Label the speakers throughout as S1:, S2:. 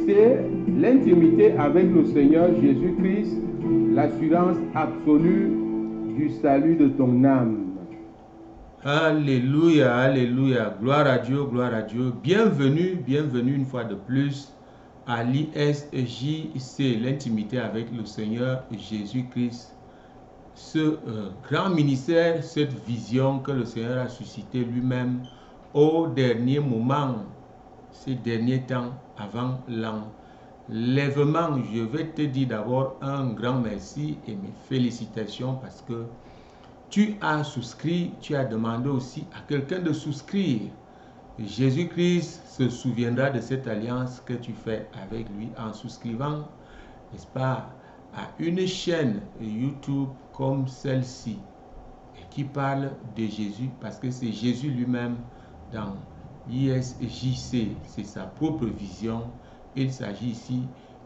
S1: c'est l'intimité avec le Seigneur Jésus-Christ, l'assurance absolue du salut de ton âme.
S2: Alléluia, alléluia, gloire à Dieu, gloire à Dieu. Bienvenue, bienvenue une fois de plus à l'ISJC, l'intimité avec le Seigneur Jésus-Christ. Ce grand ministère, cette vision que le Seigneur a suscité lui-même au dernier moment, ces derniers temps, avant l'enlèvement. Je vais te dire d'abord un grand merci et mes félicitations parce que tu as souscrit, tu as demandé aussi à quelqu'un de souscrire. Jésus-Christ se souviendra de cette alliance que tu fais avec lui en souscrivant, n'est-ce pas, à une chaîne YouTube comme celle-ci et qui parle de Jésus parce que c'est Jésus lui-même dans l'ISJC, c'est sa propre vision. Il s'agit ici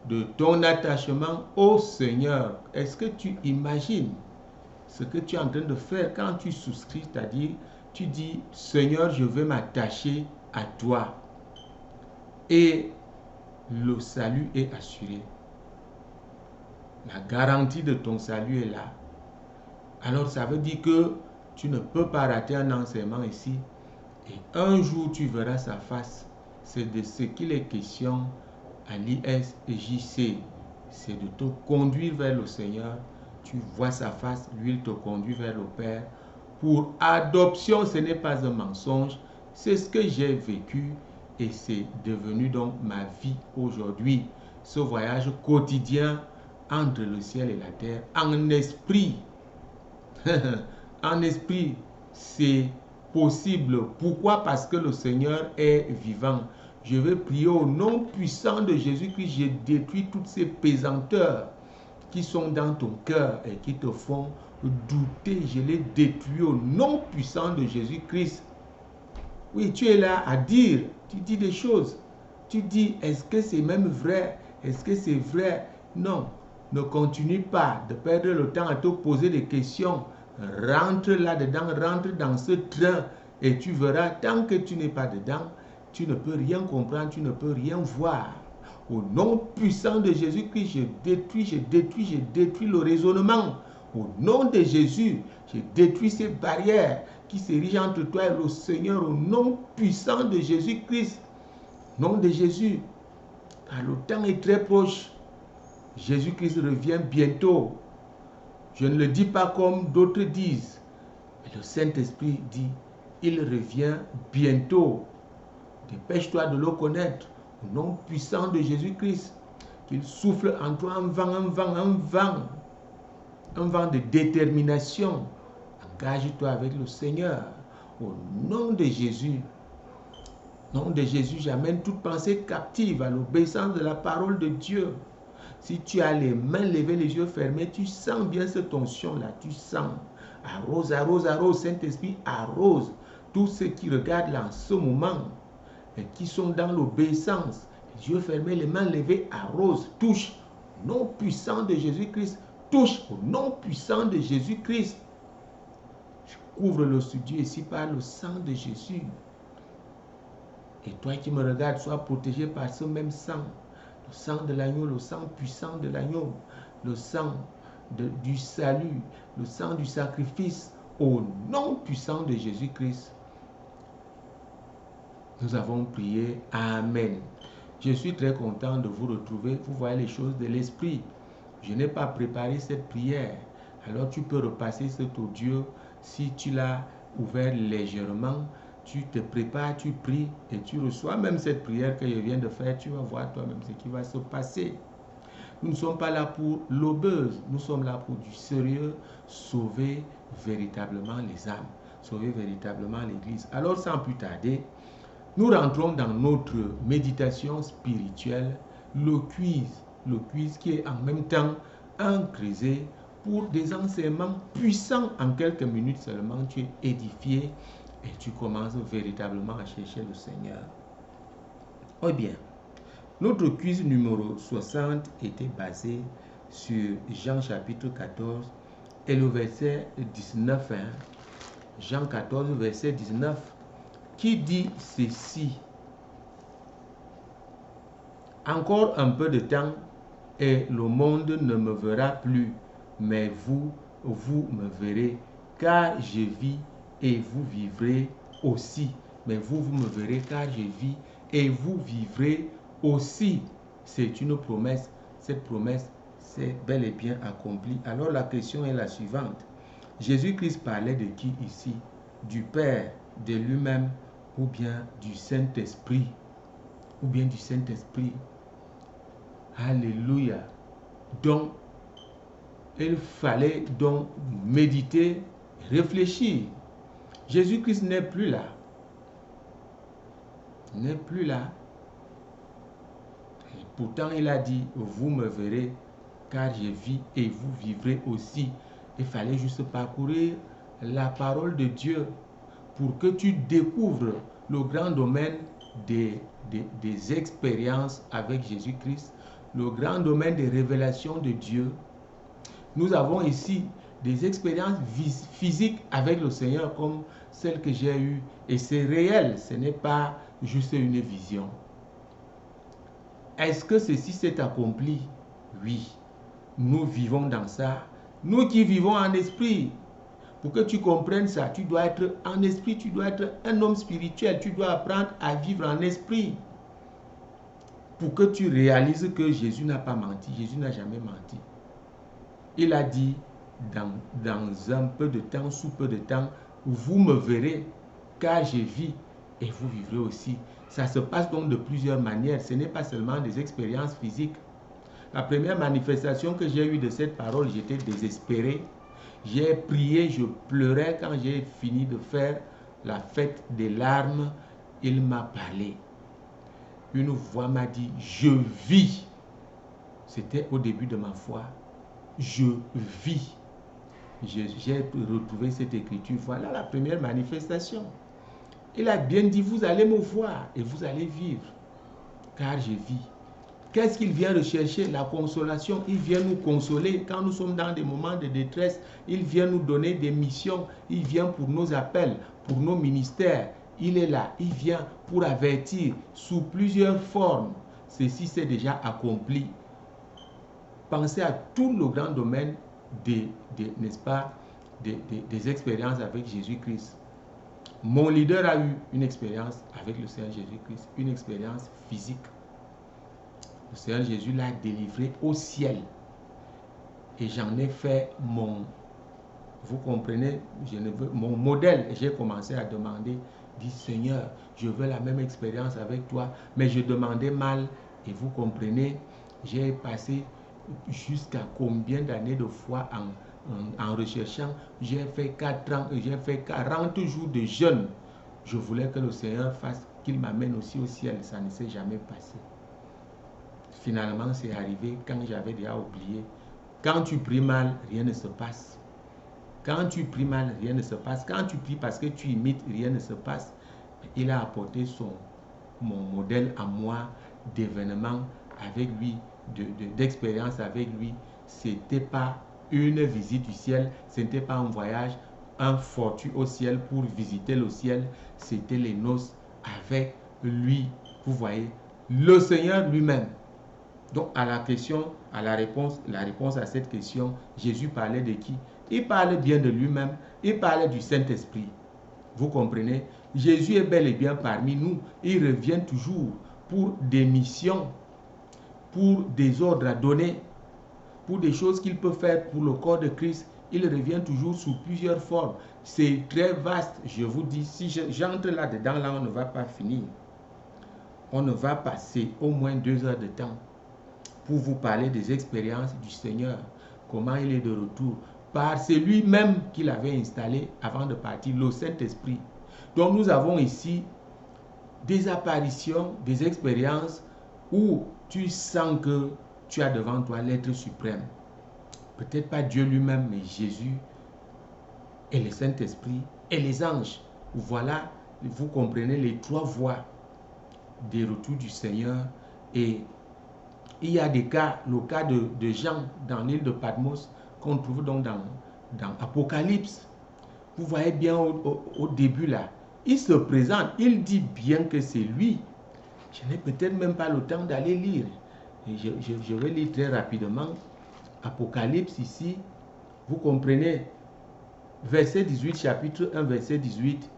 S2: de ton attachement au Seigneur. Est-ce que tu imagines ce que tu es en train de faire quand tu souscris, c'est-à-dire tu dis Seigneur, je veux m'attacher à toi et le salut est assuré. La garantie de ton salut est là. Alors ça veut dire que tu ne peux pas rater un enseignement ici et un jour tu verras sa face. C'est de ce qu'il est question à l'ISJC, c'est de te conduire vers le Seigneur. Tu vois sa face, lui il te conduit vers le Père. Pour adoption, ce n'est pas un mensonge. C'est ce que j'ai vécu et c'est devenu donc ma vie aujourd'hui. Ce voyage quotidien entre le ciel et la terre, en esprit. En esprit, c'est possible. Pourquoi? Parce que le Seigneur est vivant. Je vais prier au nom puissant de Jésus-Christ. Je détruis toutes ces pesanteurs qui sont dans ton cœur et qui te font douter. Je les détruis au nom puissant de Jésus-Christ. Oui, tu es là à dire, tu dis des choses. Tu dis, est-ce que c'est même vrai? Est-ce que c'est vrai? Non, ne continue pas de perdre le temps à te poser des questions. Rentre là-dedans, rentre dans ce train et tu verras, tant que tu n'es pas dedans, tu ne peux rien comprendre, tu ne peux rien voir. Au nom puissant de Jésus-Christ, je détruis le raisonnement. Au nom de Jésus, je détruis ces barrières qui s'érigent entre toi et le Seigneur. Au nom puissant de Jésus-Christ, au nom de Jésus, car le temps est très proche. Jésus-Christ revient bientôt. Je ne le dis pas comme d'autres disent, mais le Saint-Esprit dit, il revient bientôt. Dépêche-toi de le connaître. Au nom puissant de Jésus-Christ, qu'il souffle en toi un vent de détermination. Engage-toi avec le Seigneur. Au nom de Jésus, j'amène toute pensée captive à l'obéissance de la parole de Dieu. Si tu as les mains levées, les yeux fermés, tu sens bien cette onction-là, tu sens. Arrose, arrose, arrose, Saint-Esprit, arrose tous ceux qui regardent là en ce moment et qui sont dans l'obéissance. Les yeux fermés, les mains levées, arrose, touche. Au nom puissant de Jésus-Christ, touche au nom puissant de Jésus-Christ. Je couvre le studio ici par le sang de Jésus. Et toi qui me regardes, sois protégé par ce même sang. Le sang de l'agneau, le sang puissant de l'agneau, le sang du salut, le sang du sacrifice, au nom puissant de Jésus-Christ. Nous avons prié. Amen. Je suis très content de vous retrouver. Vous voyez les choses de l'esprit. Je n'ai pas préparé cette prière. Alors tu peux repasser cet audio si tu l'as ouvert légèrement. Tu te prépares, tu pries et tu reçois même cette prière que je viens de faire. Tu vas voir toi-même ce qui va se passer. Nous ne sommes pas là pour l'aubuse. Nous sommes là pour du sérieux, sauver véritablement les âmes, sauver véritablement l'Église. Alors sans plus tarder, nous rentrons dans notre méditation spirituelle, le quiz qui est en même temps un creuset pour des enseignements puissants. En quelques minutes seulement, tu es édifié et tu commences véritablement à chercher le Seigneur. Oh bien, notre quiz numéro 60 était basé sur Jean chapitre 14 et le verset 19. Jean 14, verset 19, qui dit ceci. Encore un peu de temps et le monde ne me verra plus, mais vous me verrez, car je vis et vous vivrez aussi. Mais vous me verrez, car je vis et vous vivrez aussi. C'est une promesse. Cette promesse s'est bel et bien accomplie. Alors la question est la suivante. Jésus-Christ parlait de qui ici? Du Père, de lui-même, ou bien du Saint-Esprit? Ou bien du Saint-Esprit? Alléluia. Donc, il fallait donc méditer, réfléchir. Jésus-Christ n'est plus là. Il n'est plus là. Et pourtant, il a dit, vous me verrez, car je vis et vous vivrez aussi. Il fallait juste parcourir la parole de Dieu pour que tu découvres le grand domaine des expériences avec Jésus-Christ, le grand domaine des révélations de Dieu. Nous avons ici des expériences physiques avec le Seigneur comme celle que j'ai eue. Et c'est réel, ce n'est pas juste une vision. Est-ce que ceci s'est accompli? Oui. Nous vivons dans ça. Nous qui vivons en esprit. Pour que tu comprennes ça, tu dois être en esprit, tu dois être un homme spirituel. Tu dois apprendre à vivre en esprit. Pour que tu réalises que Jésus n'a pas menti. Jésus n'a jamais menti. Il a dit, dans un peu de temps, sous peu de temps, vous me verrez, car je vis et vous vivrez aussi. Ça se passe donc de plusieurs manières. Ce n'est pas seulement des expériences physiques. La première manifestation que j'ai eue de cette parole, j'étais désespéré. J'ai prié, je pleurais quand j'ai fini de faire la fête des larmes. Il m'a parlé. Une voix m'a dit, je vis. C'était au début de ma foi. Je vis. J'ai retrouvé cette écriture. Voilà la première manifestation. Il a bien dit, vous allez me voir et vous allez vivre, car je vis. Qu'est-ce qu'il vient rechercher? La consolation. Il vient nous consoler quand nous sommes dans des moments de détresse. Il vient nous donner des missions. Il vient pour nos appels, pour nos ministères. Il est là. Il vient pour avertir sous plusieurs formes. Ceci s'est déjà accompli. Pensez à tout le grand domaine n'est-ce pas, des expériences avec Jésus-Christ. Mon leader a eu une expérience avec le Seigneur Jésus-Christ, une expérience physique. Le Seigneur Jésus l'a délivré au ciel. Et j'en ai fait vous comprenez, mon modèle. Et j'ai commencé à demander, dit Seigneur, je veux la même expérience avec toi. Mais je demandais mal. Et vous comprenez, j'ai passé jusqu'à combien d'années de foi en recherchant. J'ai fait 4 ans, j'ai fait 40 jours de jeûne. Je voulais que le Seigneur fasse, qu'il m'amène aussi au ciel. Ça ne s'est jamais passé. Finalement, c'est arrivé quand j'avais déjà oublié. Quand tu pries mal, rien ne se passe. Quand tu pries mal, rien ne se passe. Quand tu pries parce que tu imites, rien ne se passe. Il a apporté mon modèle à moi d'événements avec lui, d'expérience avec lui. Ce n'était pas une visite du ciel, ce n'était pas un voyage, un fortune au ciel pour visiter le ciel. C'était les noces avec lui. Vous voyez, le Seigneur lui-même. Donc à la réponse à cette question, Jésus parlait de qui? Il parlait bien de lui-même, il parlait du Saint-Esprit. Vous comprenez? Jésus est bel et bien parmi nous. Il revient toujours pour des missions, pour des ordres à donner, pour des choses qu'il peut faire pour le corps de Christ. Il revient toujours sous plusieurs formes. C'est très vaste, je vous dis. Si j'entre là-dedans, là, on ne va pas finir. On ne va passer au moins 2 heures de temps pour vous parler des expériences du Seigneur, comment il est de retour, par celui même qu'il avait installé avant de partir, le Saint-Esprit. Donc nous avons ici des apparitions, des expériences où tu sens que tu as devant toi l'être suprême. Peut-être pas Dieu lui-même, mais Jésus et le Saint-Esprit et les anges. Voilà, vous comprenez les 3 voies des retours du Seigneur. Et il y a des cas, le cas de Jean dans l'île de Patmos, qu'on trouve donc dans Apocalypse. Vous voyez bien au début là, il se présente, il dit bien que c'est lui. Je n'ai peut-être même pas le temps d'aller lire. Et je vais lire très rapidement. Apocalypse ici, vous comprenez, verset 18, chapitre 1, verset 18,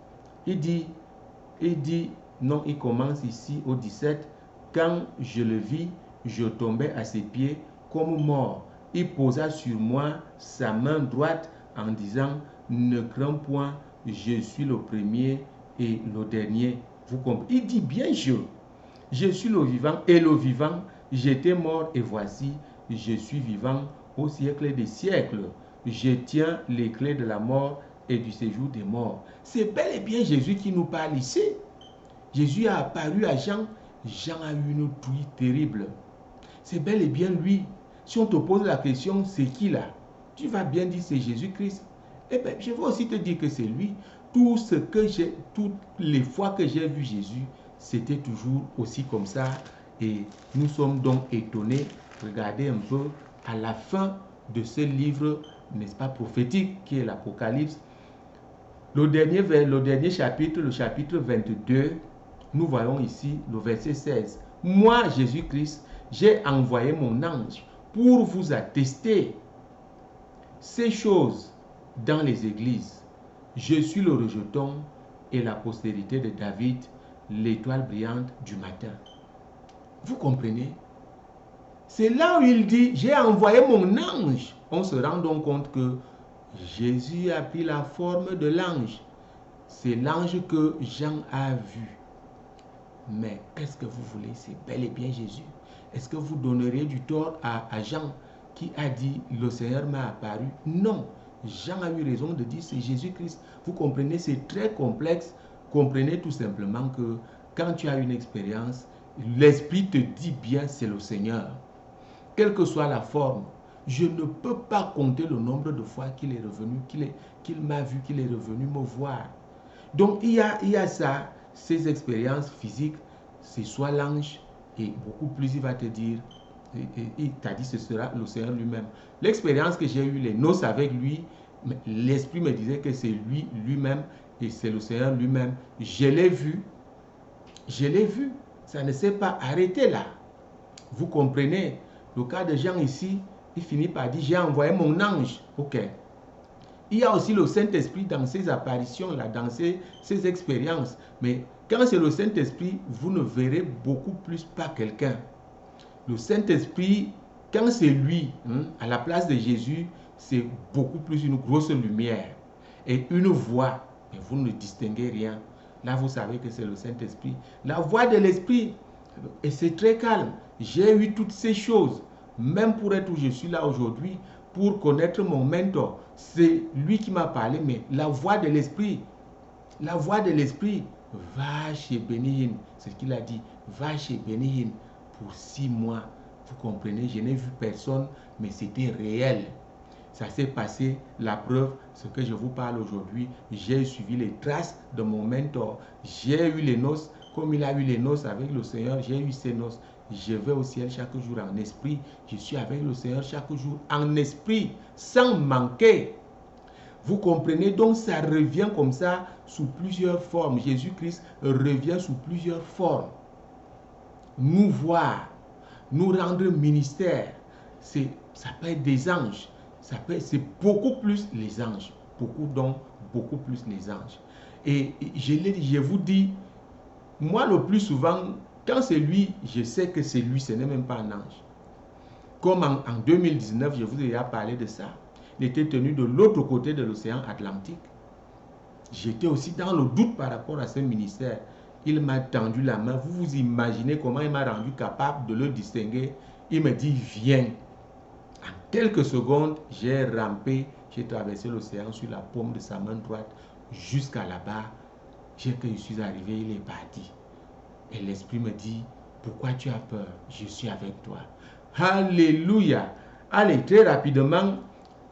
S2: il dit, non, il commence ici au 17, quand je le vis, je tombais à ses pieds comme mort. Il posa sur moi sa main droite en disant, ne crains point, je suis le premier et le dernier. Vous comprenez? Il dit bien je suis le vivant et le vivant, j'étais mort et voici, je suis vivant au siècle des siècles. Je tiens les clés de la mort et du séjour des morts. C'est bel et bien Jésus qui nous parle ici. Jésus a apparu à Jean. Jean a eu une trouille terrible. C'est bel et bien lui. Si on te pose la question, c'est qui là? Tu vas bien dire c'est Jésus-Christ. Eh bien, je vais aussi te dire que c'est lui. Toutes les fois que j'ai vu Jésus, c'était toujours aussi comme ça. Et nous sommes donc étonnés. Regardez un peu à la fin de ce livre, n'est-ce pas, prophétique, qui est l'Apocalypse. Le dernier chapitre, le chapitre 22, nous voyons ici le verset 16. Moi, Jésus-Christ, j'ai envoyé mon ange pour vous attester ces choses dans les églises. Je suis le rejeton et la postérité de David, l'étoile brillante du matin. Vous comprenez? C'est là où il dit, j'ai envoyé mon ange. On se rend donc compte que Jésus a pris la forme de l'ange. C'est l'ange que Jean a vu. Mais qu'est-ce que vous voulez? C'est bel et bien Jésus. Est-ce que vous donneriez du tort à Jean qui a dit, le Seigneur m'a apparu? Non. Jean a eu raison de dire, c'est Jésus-Christ. Vous comprenez, c'est très complexe. Comprenez tout simplement que quand tu as une expérience, l'Esprit te dit bien, c'est le Seigneur. Quelle que soit la forme, je ne peux pas compter le nombre de fois qu'il est revenu, qu'il m'a vu, qu'il est revenu me voir. Donc il y a ça, ces expériences physiques, c'est soit l'ange, et beaucoup plus il va te dire, il t'a dit ce sera le Seigneur lui-même. L'expérience que j'ai eue, les noces avec lui, l'Esprit me disait que c'est lui-même, et c'est le Seigneur lui-même. Je l'ai vu, ça ne s'est pas arrêté là. Vous comprenez? Le cas de Jean ici, il finit par dire, j'ai envoyé mon ange. Ok. Il y a aussi le Saint-Esprit dans ces apparitions-là, dans ces expériences. Mais quand c'est le Saint-Esprit, vous ne verrez beaucoup plus pas quelqu'un. Le Saint-Esprit, quand c'est lui, à la place de Jésus, c'est beaucoup plus une grosse lumière et une voix. Mais vous ne distinguez rien. Là, vous savez que c'est le Saint-Esprit. La voix de l'Esprit, et c'est très calme. J'ai eu toutes ces choses, même pour être où je suis là aujourd'hui, pour connaître mon mentor. C'est lui qui m'a parlé, mais la voix de l'Esprit, va chez Benny Hinn, c'est ce qu'il a dit, va chez Benny Hinn pour 6 mois. Vous comprenez, je n'ai vu personne, mais c'était réel. Ça s'est passé, la preuve, ce que je vous parle aujourd'hui, j'ai suivi les traces de mon mentor. J'ai eu les noces, comme il a eu les noces avec le Seigneur, j'ai eu ces noces. Je vais au ciel chaque jour en esprit. Je suis avec le Seigneur chaque jour en esprit, sans manquer. Vous comprenez? Donc ça revient comme ça sous plusieurs formes. Jésus-Christ revient sous plusieurs formes. Nous voir, nous rendre ministère. Ça peut être des anges. C'est beaucoup plus les anges. Beaucoup plus les anges. Et je vous dis, moi le plus souvent, quand c'est lui, je sais que c'est lui, ce n'est même pas un ange. Comme en 2019, je vous ai déjà parlé de ça. Il était tenu de l'autre côté de l'océan Atlantique. J'étais aussi dans le doute par rapport à ce ministère. Il m'a tendu la main. Vous vous imaginez comment il m'a rendu capable de le distinguer. Il me dit, viens. En quelques secondes, j'ai rampé, j'ai traversé l'océan sur la paume de sa main droite jusqu'à là-bas. Je suis arrivé, il est parti. Et l'Esprit me dit, pourquoi tu as peur? Je suis avec toi. Alléluia. Allez, très rapidement,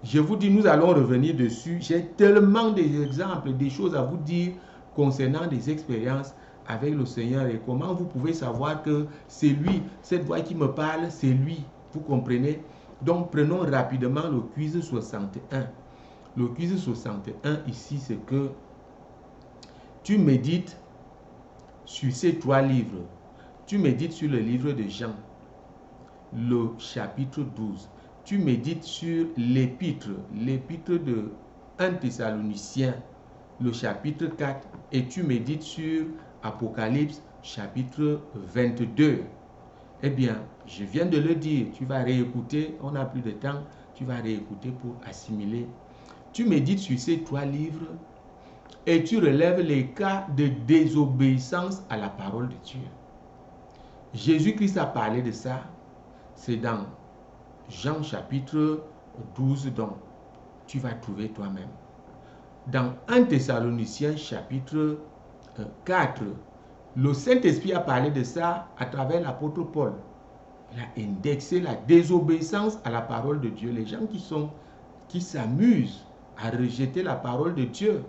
S2: je vous dis, nous allons revenir dessus. J'ai tellement d'exemples, des choses à vous dire concernant des expériences avec le Seigneur et comment vous pouvez savoir que c'est lui, cette voix qui me parle, c'est lui. Vous comprenez? Donc, prenons rapidement le quiz 61. Le quiz 61 ici, c'est que tu médites sur ces 3 livres. Tu médites sur le livre de Jean, le chapitre 12. Tu médites sur l'épître de 1 Thessaloniciens, le chapitre 4. Et tu médites sur Apocalypse, chapitre 22. Eh bien, je viens de le dire, tu vas réécouter, on n'a plus de temps, tu vas réécouter pour assimiler. Tu médites sur ces 3 livres et tu relèves les cas de désobéissance à la parole de Dieu. Jésus-Christ a parlé de ça, c'est dans Jean chapitre 12, donc tu vas trouver toi-même. Dans 1 Thessaloniciens chapitre 4, le Saint-Esprit a parlé de ça à travers l'apôtre Paul. Il a indexé la désobéissance à la parole de Dieu. Les gens qui s'amusent à rejeter la parole de Dieu,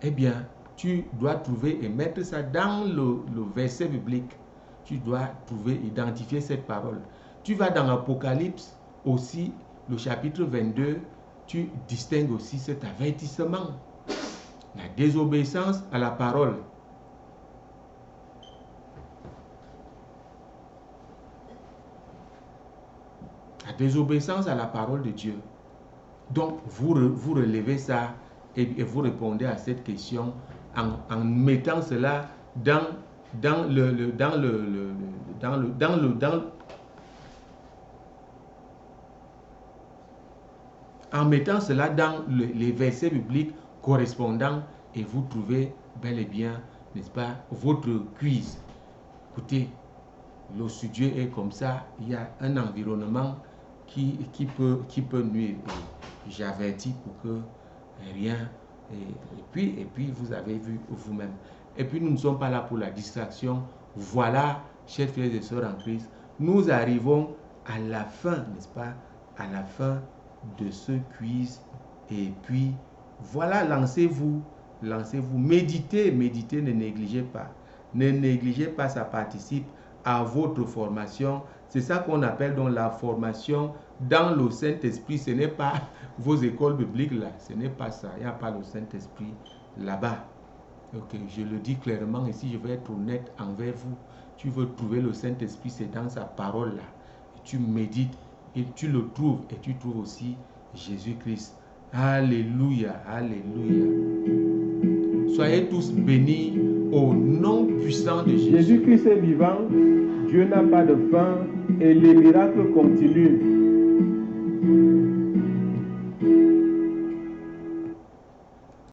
S2: eh bien, tu dois trouver et mettre ça dans le verset biblique. Tu dois trouver, identifier cette parole. Tu vas dans l'Apocalypse aussi, le chapitre 22, tu distingues aussi cet avertissement. La désobéissance à la parole. La désobéissance à la parole de Dieu. Donc, vous relevez ça et vous répondez à cette question en mettant cela en mettant cela dans les versets bibliques correspondants et vous trouvez bel et bien, n'est-ce pas, votre quiz. Écoutez, le studio est comme ça, il y a un environnement qui peut nuire. J'avertis pour que rien. Et puis vous avez vu vous-même. Et puis nous ne sommes pas là pour la distraction. Voilà, chers frères et sœurs en Christ, nous arrivons à la fin, n'est-ce pas, à la fin de ce quiz. Et puis voilà, lancez-vous, méditez, ne négligez pas. Ne négligez pas, ça participe à votre formation. C'est ça qu'on appelle donc la formation dans le Saint-Esprit. Ce n'est pas vos écoles bibliques là, ce n'est pas ça. Il n'y a pas le Saint-Esprit là-bas. Ok, je le dis clairement ici, je vais être honnête envers vous. Tu veux trouver le Saint-Esprit, c'est dans sa parole là. Et tu médites et tu le trouves et tu trouves aussi Jésus-Christ. Alléluia, alléluia. Soyez tous bénis au nom puissant de Jésus.
S1: Jésus-Christ est vivant, Dieu n'a pas de fin et les miracles continuent.